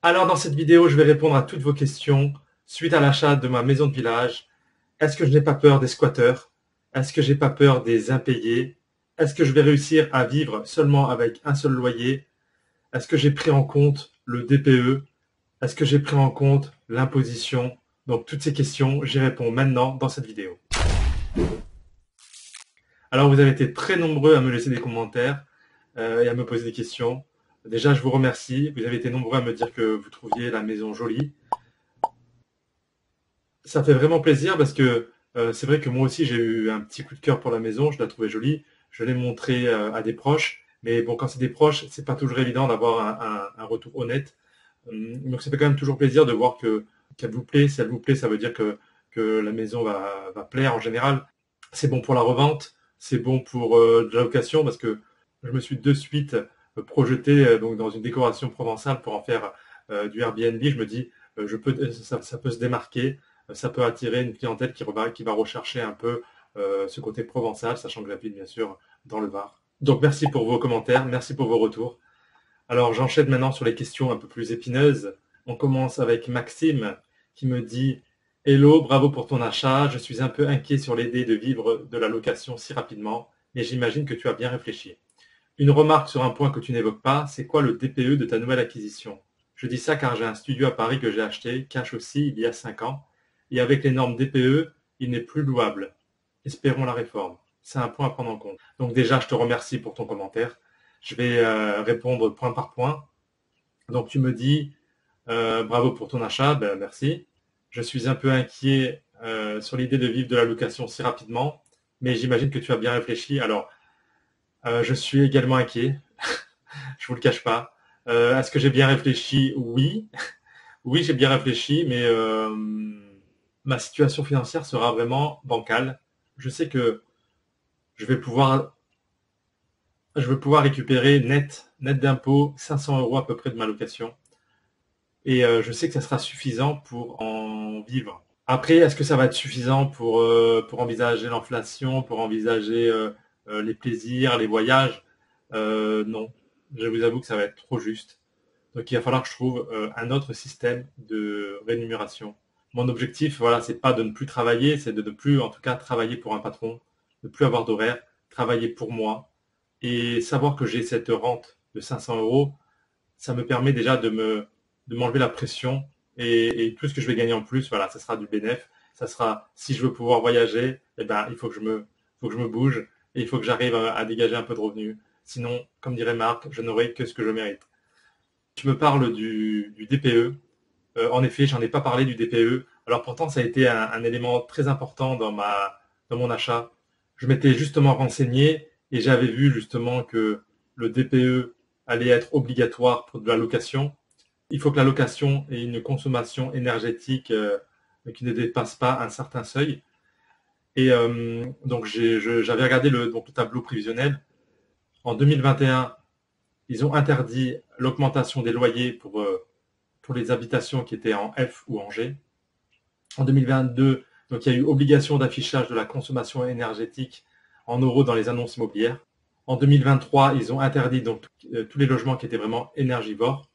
Alors dans cette vidéo, je vais répondre à toutes vos questions suite à l'achat de ma maison de village. Est-ce que je n'ai pas peur des squatteurs? Est-ce que j'ai pas peur des impayés? Est-ce que je vais réussir à vivre seulement avec un seul loyer? Est-ce que j'ai pris en compte le DPE? Est-ce que j'ai pris en compte l'imposition? Donc toutes ces questions, j'y réponds maintenant dans cette vidéo. Alors vous avez été très nombreux à me laisser des commentaires et à me poser des questions. Déjà, je vous remercie. Vous avez été nombreux à me dire que vous trouviez la maison jolie. Ça fait vraiment plaisir parce que c'est vrai que moi aussi j'ai eu un petit coup de cœur pour la maison, je la trouvais jolie, je l'ai montrée à des proches, mais bon, quand c'est des proches, c'est pas toujours évident d'avoir un retour honnête. Donc ça fait quand même toujours plaisir de voir qu'elle vous plaît. Si elle vous plaît, ça veut dire que la maison va plaire en général. C'est bon pour la revente, c'est bon pour de la location parce que je me suis de suite projeté donc dans une décoration provençale pour en faire du Airbnb. Je me dis, ça peut se démarquer, ça peut attirer une clientèle qui va rechercher un peu ce côté provençal, sachant que j'habite bien sûr dans le Var. Donc merci pour vos commentaires, merci pour vos retours. Alors j'enchaîne maintenant sur les questions un peu plus épineuses. On commence avec Maxime qui me dit: Hello, bravo pour ton achat. Je suis un peu inquiet sur l'idée de vivre de la location si rapidement, mais j'imagine que tu as bien réfléchi. Une remarque sur un point que tu n'évoques pas, c'est quoi le DPE de ta nouvelle acquisition? Je dis ça car j'ai un studio à Paris que j'ai acheté, cash aussi, il y a 5 ans, et avec les normes DPE, il n'est plus louable. Espérons la réforme. C'est un point à prendre en compte. Donc déjà, je te remercie pour ton commentaire. Je vais répondre point par point. Donc tu me dis bravo pour ton achat, ben, merci. Je suis un peu inquiet sur l'idée de vivre de la location si rapidement, mais j'imagine que tu as bien réfléchi. Alors, je suis également inquiet, je vous le cache pas. Est-ce que j'ai bien réfléchi? Oui, oui, j'ai bien réfléchi, mais ma situation financière sera vraiment bancale. Je sais que je vais pouvoir, je vais pouvoir récupérer net d'impôts 500 euros à peu près de ma location. Et je sais que ça sera suffisant pour en vivre. Après, est-ce que ça va être suffisant pour envisager l'inflation, pour envisager les plaisirs, les voyages? Non. Je vous avoue que ça va être trop juste. Donc il va falloir que je trouve un autre système de rémunération. Mon objectif, voilà, c'est pas de ne plus travailler, c'est de ne plus, en tout cas, travailler pour un patron, de ne plus avoir d'horaire, travailler pour moi et savoir que j'ai cette rente de 500 euros, ça me permet déjà de m'enlever la pression et tout ce que je vais gagner en plus, voilà, ça sera du bénéf. Ça sera, si je veux pouvoir voyager, eh ben, faut que je me bouge et il faut que j'arrive à dégager un peu de revenus. Sinon, comme dirait Marc, je n'aurai que ce que je mérite. Tu me parles du DPE. En effet, j'en ai pas parlé du DPE. Alors pourtant, ça a été un élément très important dans mon achat. Je m'étais justement renseigné et j'avais vu justement que le DPE allait être obligatoire pour de la location. Il faut que la location ait une consommation énergétique qui ne dépasse pas un certain seuil. Et donc j'avais regardé donc, le tableau prévisionnel. En 2021, ils ont interdit l'augmentation des loyers pour les habitations qui étaient en F ou en G. En 2022, donc, il y a eu obligation d'affichage de la consommation énergétique en euros dans les annonces immobilières. En 2023, ils ont interdit donc tous les logements qui étaient vraiment énergivores.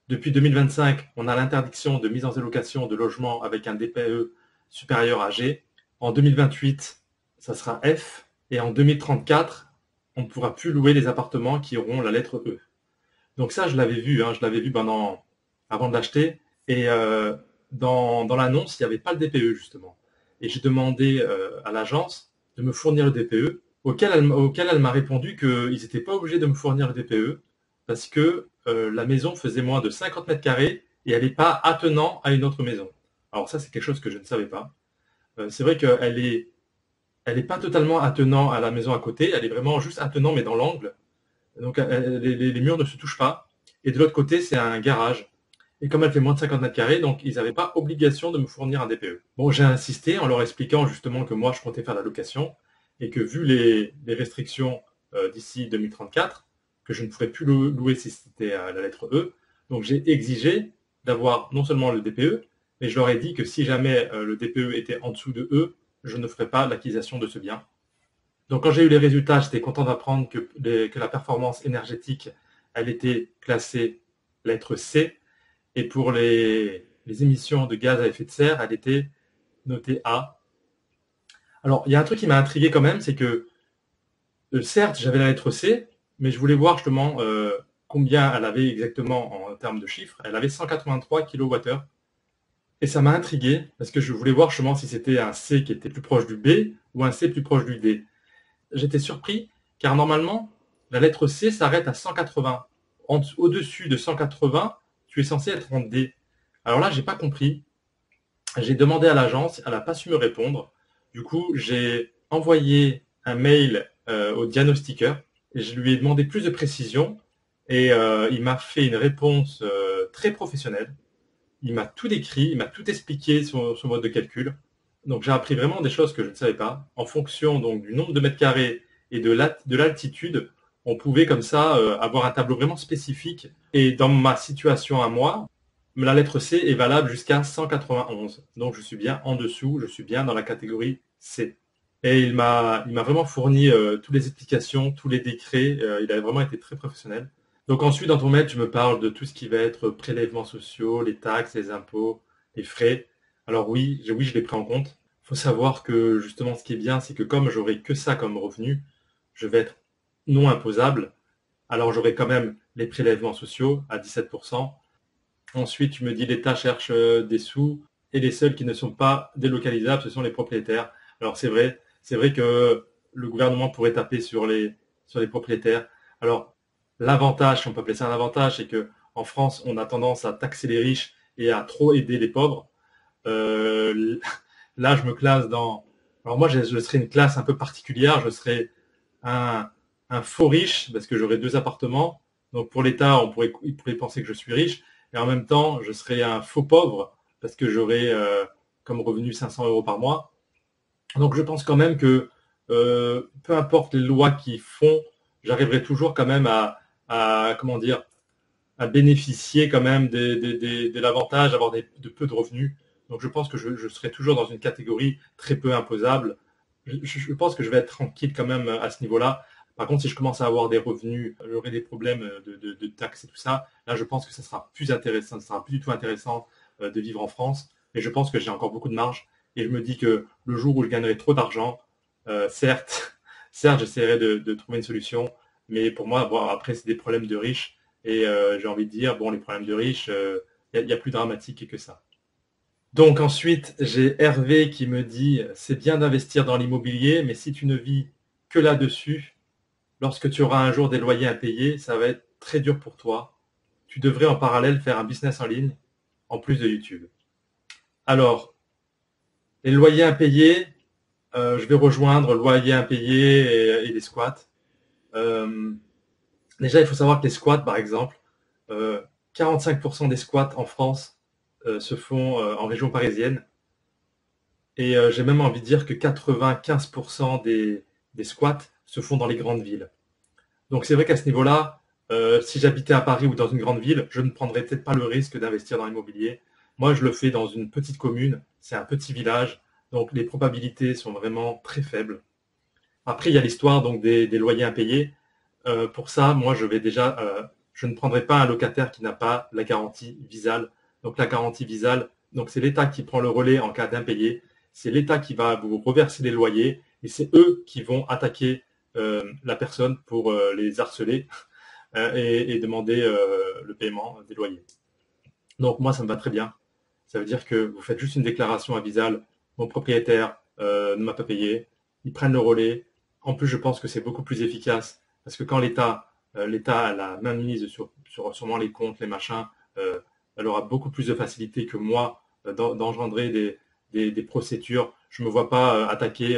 Depuis 2025, on a l'interdiction de mise en location de logements avec un DPE supérieur à G. En 2028, ça sera F. Et en 2034, on ne pourra plus louer les appartements qui auront la lettre E. Donc ça, je l'avais vu, hein, je l'avais vu avant de l'acheter. Et dans l'annonce, il n'y avait pas le DPE justement. Et j'ai demandé à l'agence de me fournir le DPE, auquel elle m'a répondu qu'ils n'étaient pas obligés de me fournir le DPE parce que la maison faisait moins de 50 mètres carrés et elle n'est pas attenant à une autre maison. Alors ça, c'est quelque chose que je ne savais pas. C'est vrai elle est pas totalement attenant à la maison à côté, elle est vraiment juste attenant mais dans l'angle. Donc les murs ne se touchent pas. Et de l'autre côté, c'est un garage. Et comme elle fait moins de 50 mètres carrés, donc ils n'avaient pas obligation de me fournir un DPE. Bon, j'ai insisté en leur expliquant justement que moi, je comptais faire la location et que vu les restrictions d'ici 2034, que je ne pourrais plus louer si c'était à la lettre E, donc j'ai exigé d'avoir non seulement le DPE, mais je leur ai dit que si jamais le DPE était en dessous de E, je ne ferais pas l'acquisition de ce bien. Donc quand j'ai eu les résultats, j'étais content d'apprendre que la performance énergétique, elle était classée lettre C Et pour les émissions de gaz à effet de serre, elle était notée A. Alors, il y a un truc qui m'a intrigué quand même, c'est que certes, j'avais la lettre C, mais je voulais voir justement combien elle avait exactement en termes de chiffres. Elle avait 183 kWh. Et ça m'a intrigué parce que je voulais voir justement si c'était un C qui était plus proche du B ou un C plus proche du D. J'étais surpris car normalement, la lettre C s'arrête à 180. Au-dessus de 180, tu es censé être en D. Alors là, j'ai pas compris. J'ai demandé à l'agence, elle n'a pas su me répondre. Du coup, j'ai envoyé un mail au diagnostiqueur et je lui ai demandé plus de précision et il m'a fait une réponse très professionnelle. Il m'a tout décrit, il m'a tout expliqué son mode de calcul. Donc j'ai appris vraiment des choses que je ne savais pas. En fonction donc du nombre de mètres carrés et de l'altitude, on pouvait comme ça avoir un tableau vraiment spécifique. Et dans ma situation à moi, la lettre C est valable jusqu'à 191. Donc je suis bien en dessous, je suis bien dans la catégorie C. Et il m'a vraiment fourni toutes les explications, tous les décrets. Il a vraiment été très professionnel. Donc ensuite, dans ton mail, tu me parles de tout ce qui va être prélèvements sociaux, les taxes, les impôts, les frais. Alors oui, je l'ai pris en compte. Il faut savoir que justement, ce qui est bien, c'est que comme j'aurai que ça comme revenu, je vais être non imposable. Alors j'aurai quand même les prélèvements sociaux à 17%. Ensuite, tu me dis l'État cherche des sous et les seuls qui ne sont pas délocalisables, ce sont les propriétaires. Alors c'est vrai que le gouvernement pourrait taper sur les propriétaires. Alors l'avantage, si on peut appeler ça un avantage, c'est que en France, on a tendance à taxer les riches et à trop aider les pauvres. Euh, Là, je me classe dans. Alors moi, je serais une classe un peu particulière. Je serais un, un faux riche parce que j'aurais 2 appartements. Donc pour l'État, il pourrait penser que je suis riche. Et en même temps, je serais un faux pauvre parce que j'aurais comme revenu 500 euros par mois. Donc je pense quand même que peu importe les lois qui font, j'arriverai toujours quand même comment dire, à bénéficier quand même de l'avantage d'avoir de peu de revenus. Donc je pense que je serai toujours dans une catégorie très peu imposable. Je pense que je vais être tranquille quand même à ce niveau-là. Par contre, si je commence à avoir des revenus, j'aurai des problèmes de taxes et tout ça. Là, je pense que ça sera plus intéressant, ça sera plus du tout intéressant de vivre en France. Et je pense que j'ai encore beaucoup de marge. Et je me dis que le jour où je gagnerai trop d'argent, certes, certes, j'essaierai de trouver une solution. Mais pour moi, bon, après, c'est des problèmes de riches. Et j'ai envie de dire, bon, les problèmes de riches, y a plus dramatique que ça. Donc ensuite, j'ai Hervé qui me dit, c'est bien d'investir dans l'immobilier, mais si tu ne vis que là-dessus, lorsque tu auras un jour des loyers impayés, ça va être très dur pour toi. Tu devrais en parallèle faire un business en ligne, en plus de YouTube. Alors, les loyers impayés, je vais rejoindre loyers impayés et les squats. Euh, Déjà, il faut savoir que les squats, par exemple, 45% des squats en France se font en région parisienne. Et j'ai même envie de dire que 95% des squats se font dans les grandes villes. Donc c'est vrai qu'à ce niveau-là, si j'habitais à Paris ou dans une grande ville, je ne prendrais peut-être pas le risque d'investir dans l'immobilier. Moi, je le fais dans une petite commune, c'est un petit village, donc les probabilités sont vraiment très faibles. Après, il y a l'histoire donc des loyers impayés. Pour ça, moi, je ne prendrai pas un locataire qui n'a pas la garantie visale. Donc la garantie visale, donc c'est l'État qui prend le relais en cas d'impayé. C'est l'État qui va vous reverser les loyers et c'est eux qui vont attaquer la personne pour les harceler et demander le paiement des loyers. Donc moi, ça me va très bien. Ça veut dire que vous faites juste une déclaration avisale. Mon propriétaire ne m'a pas payé. Ils prennent le relais. En plus, je pense que c'est beaucoup plus efficace parce que quand l'État a la main mise sur sûrement les comptes, les machins, elle aura beaucoup plus de facilité que moi d'engendrer des procédures. Je me vois pas attaquer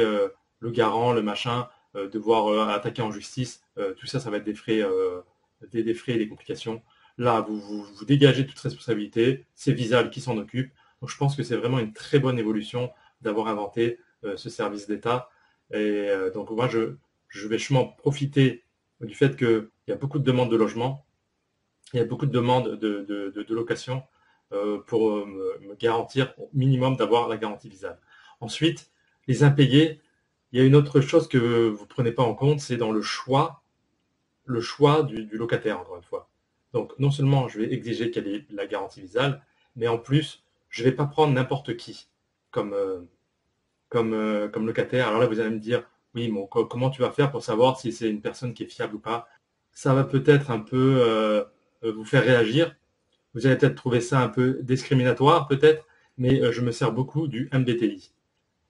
le garant, le machin, devoir attaquer en justice. Tout ça, ça va être des frais et des complications. Là, vous dégagez toute responsabilité, c'est Visal qui s'en occupe. Donc je pense que c'est vraiment une très bonne évolution d'avoir inventé ce service d'État. Et donc moi, je vais justement profiter du fait qu'il y a beaucoup de demandes de logement, il y a beaucoup de demandes de location pour me garantir au minimum d'avoir la garantie Visal. Ensuite, les impayés, il y a une autre chose que vous ne prenez pas en compte, c'est dans le choix du locataire, encore une fois. Donc non seulement je vais exiger qu'elle ait la garantie visale, mais en plus, je ne vais pas prendre n'importe qui comme, comme locataire. Alors là, vous allez me dire, oui, bon, comment tu vas faire pour savoir si c'est une personne qui est fiable ou pas? Ça va peut-être un peu vous faire réagir. Vous allez peut-être trouver ça un peu discriminatoire, peut-être, mais je me sers beaucoup du MBTI.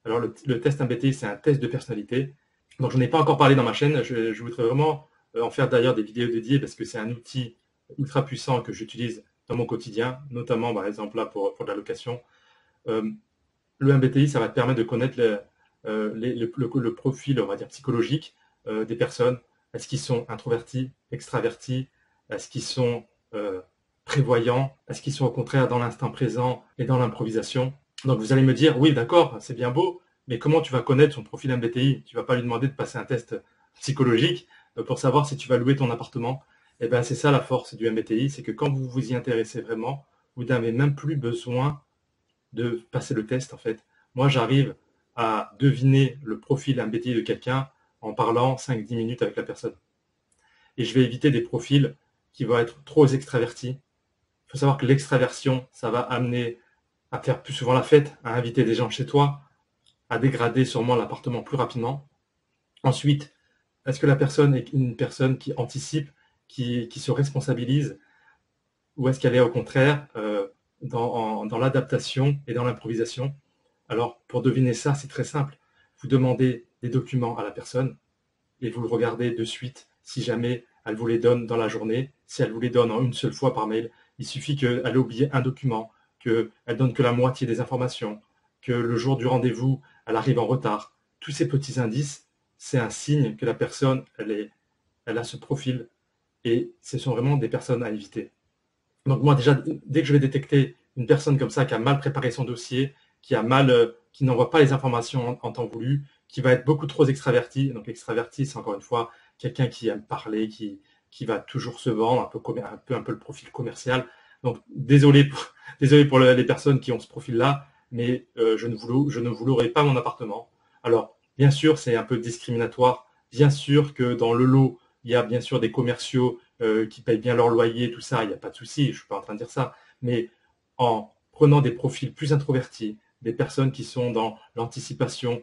Alors le test MBTI, c'est un test de personnalité. Donc je n'en ai pas encore parlé dans ma chaîne. Je voudrais vraiment en faire d'ailleurs des vidéos dédiées parce que c'est un outil ultra puissant que j'utilise dans mon quotidien, notamment par exemple là pour de la location. Euh, le MBTI, ça va te permettre de connaître le profil, on va dire, psychologique des personnes. Est-ce qu'ils sont introvertis, extravertis? Est-ce qu'ils sont prévoyants? Est-ce qu'ils sont au contraire dans l'instant présent et dans l'improvisation? Donc vous allez me dire, oui, d'accord, c'est bien beau, mais comment tu vas connaître son profil MBTI? Tu vas pas lui demander de passer un test psychologique pour savoir si tu vas louer ton appartement. Eh bien, c'est ça la force du MBTI, c'est que quand vous vous y intéressez vraiment, vous n'avez même plus besoin de passer le test en fait. Moi, j'arrive à deviner le profil MBTI de quelqu'un en parlant 5-10 minutes avec la personne. Et je vais éviter des profils qui vont être trop extravertis. Il faut savoir que l'extraversion, ça va amener à faire plus souvent la fête, à inviter des gens chez toi, à dégrader sûrement l'appartement plus rapidement. Ensuite, est-ce que la personne est une personne qui anticipe, qui se responsabilise, ou est-ce qu'elle est au contraire dans l'adaptation et dans l'improvisation? Alors, pour deviner ça, c'est très simple. Vous demandez des documents à la personne et vous le regardez de suite si jamais elle vous les donne dans la journée, si elle vous les donne en une seule fois par mail. Il suffit qu'elle ait oublié un document, qu'elle donne que la moitié des informations, que le jour du rendez-vous, elle arrive en retard. Tous ces petits indices, c'est un signe que la personne, elle a ce profil et ce sont vraiment des personnes à éviter. Donc moi déjà, dès que je vais détecter une personne comme ça qui a mal préparé son dossier, qui n'envoie pas les informations en temps voulu, qui va être beaucoup trop extraverti. Donc extraverti, c'est encore une fois quelqu'un qui aime parler, qui va toujours se vendre, un peu le profil commercial. Donc désolé pour, désolé pour les personnes qui ont ce profil-là, mais je ne vous louerai pas mon appartement. Alors bien sûr, c'est un peu discriminatoire. Bien sûr que dans le lot, il y a bien sûr des commerciaux qui payent bien leur loyer, tout ça, il n'y a pas de souci, je ne suis pas en train de dire ça. Mais en prenant des profils plus introvertis, des personnes qui sont dans l'anticipation,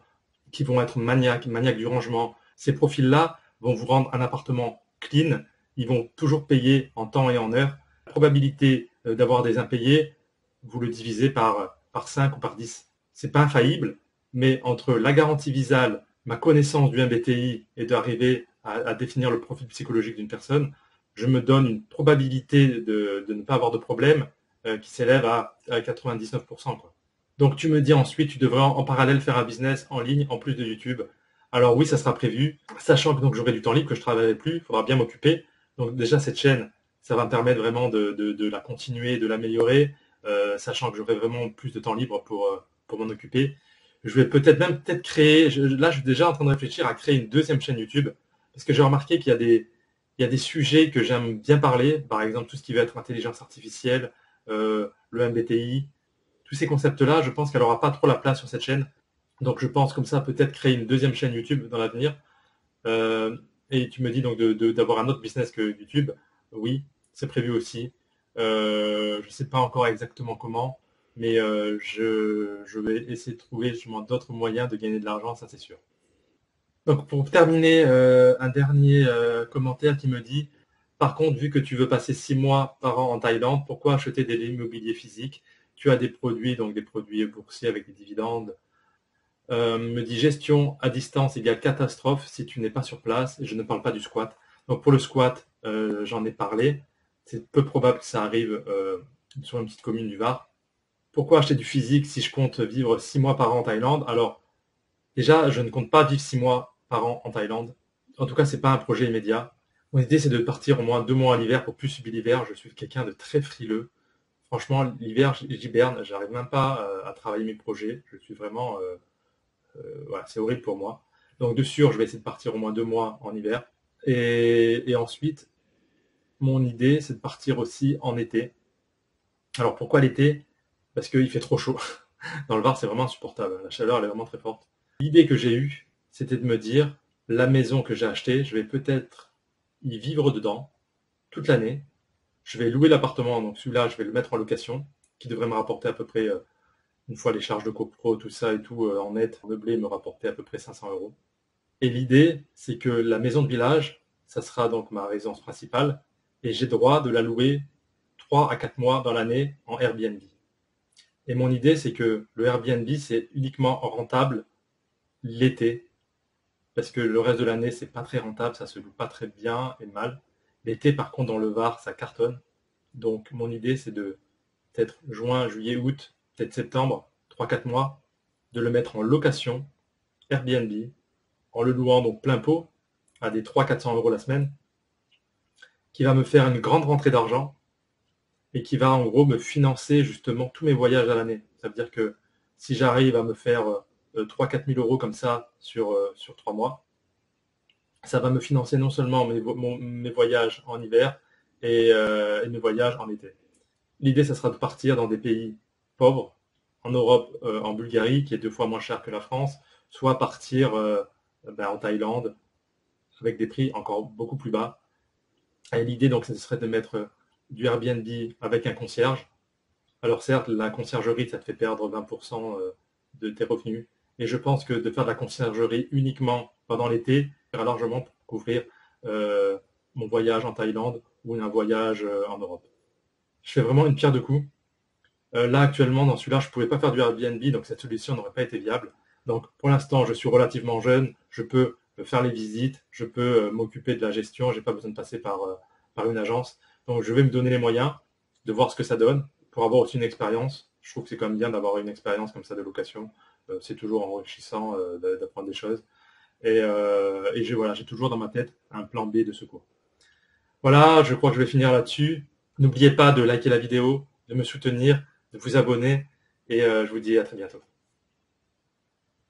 qui vont être maniaques du rangement, ces profils-là vont vous rendre un appartement clean, ils vont toujours payer en temps et en heure. La probabilité d'avoir des impayés, vous le divisez par 5 ou par 10. C'est pas infaillible, mais entre la garantie visale, ma connaissance du MBTI et d'arriver à définir le profil psychologique d'une personne, je me donne une probabilité de ne pas avoir de problème qui s'élève à 99%, quoi. Donc tu me dis ensuite, tu devrais en parallèle faire un business en ligne en plus de YouTube. Alors oui, ça sera prévu, sachant que donc j'aurai du temps libre, que je ne travaillerai plus, il faudra bien m'occuper. Donc déjà cette chaîne, ça va me permettre vraiment de la continuer, de l'améliorer, sachant que j'aurai vraiment plus de temps libre pour m'en occuper. Je vais peut-être créer, là je suis déjà en train de réfléchir à créer une deuxième chaîne YouTube, parce que j'ai remarqué qu'il y a des sujets que j'aime bien parler, par exemple tout ce qui va être intelligence artificielle, le MBTI, tous ces concepts-là, je pense qu'elle n'aura pas trop la place sur cette chaîne. Donc je pense comme ça peut-être créer une deuxième chaîne YouTube dans l'avenir. Euh, et tu me dis donc d'avoir un autre business que YouTube. Oui, c'est prévu aussi. Je ne sais pas encore exactement comment, mais je vais essayer de trouver justement d'autres moyens de gagner de l'argent, ça c'est sûr. Donc pour terminer, un dernier commentaire qui me dit, par contre, vu que tu veux passer 6 mois par an en Thaïlande, pourquoi acheter de l'immobilier physique? Tu as des produits, donc des produits boursiers avec des dividendes. Me dit gestion à distance égale catastrophe si tu n'es pas sur place. Et je ne parle pas du squat. Donc pour le squat, j'en ai parlé. C'est peu probable que ça arrive sur une petite commune du Var. Pourquoi acheter du physique si je compte vivre 6 mois par an en Thaïlande? Alors, déjà, je ne compte pas vivre 6 mois par an en Thaïlande. En tout cas, c'est pas un projet immédiat. Mon idée, c'est de partir au moins 2 mois à l'hiver pour plus subir l'hiver. Je suis quelqu'un de très frileux. Franchement, l'hiver, j'hiberne. J'arrive même pas à travailler mes projets. Je suis vraiment, voilà, c'est horrible pour moi. Donc, de sûr, je vais essayer de partir au moins 2 mois en hiver. Et ensuite, mon idée, c'est de partir aussi en été. Alors, pourquoi l'été? Parce qu'il fait trop chaud. Dans le Var, c'est vraiment insupportable. La chaleur, elle est vraiment très forte. L'idée que j'ai eue, c'était de me dire, la maison que j'ai achetée, je vais peut-être y vivre dedans toute l'année. Je vais louer l'appartement, donc celui-là, je vais le mettre en location, qui devrait me rapporter à peu près, une fois les charges de copro, tout ça et tout, en net, meublé, me rapporter à peu près 500 euros. Et l'idée, c'est que la maison de village, ça sera donc ma résidence principale, et j'ai droit de la louer 3 à 4 mois dans l'année en Airbnb. Et mon idée, c'est que le Airbnb, c'est uniquement rentable l'été, parce que le reste de l'année, c'est pas très rentable, ça se loue pas très bien et mal. L'été, par contre, dans le Var, ça cartonne. Donc, mon idée, c'est de peut-être juin, juillet, août, peut-être septembre, 3 4 mois, de le mettre en location, Airbnb, en le louant donc plein pot, à des 300 400 euros la semaine, qui va me faire une grande rentrée d'argent et qui va en gros me financer justement tous mes voyages à l'année. Ça veut dire que si j'arrive à me faire 3 4 000 euros comme ça sur 3 mois, ça va me financer non seulement mes voyages en hiver et mes voyages en été. L'idée, ça sera de partir dans des pays pauvres, en Europe, en Bulgarie, qui est 2 fois moins cher que la France, soit partir en Thaïlande, avec des prix encore beaucoup plus bas. Et l'idée, donc, ce serait de mettre du Airbnb avec un concierge. Alors certes, la conciergerie, ça te fait perdre 20% de tes revenus. Et je pense que de faire de la conciergerie uniquement pendant l'été ira largement pour couvrir euh, mon voyage en Thaïlande ou un voyage en Europe. Je fais vraiment une pierre de coups. Là, actuellement, dans celui-là, je ne pouvais pas faire du Airbnb, donc cette solution n'aurait pas été viable. Donc, pour l'instant, je suis relativement jeune, je peux faire les visites, je peux m'occuper de la gestion, j'ai pas besoin de passer par une agence. Donc, je vais me donner les moyens de voir ce que ça donne pour avoir aussi une expérience. Je trouve que c'est quand même bien d'avoir une expérience comme ça de location. C'est toujours enrichissant d'apprendre des choses. Et voilà, j'ai toujours dans ma tête un plan B de secours. Voilà, je crois que je vais finir là-dessus. N'oubliez pas de liker la vidéo, de me soutenir, de vous abonner, et je vous dis à très bientôt.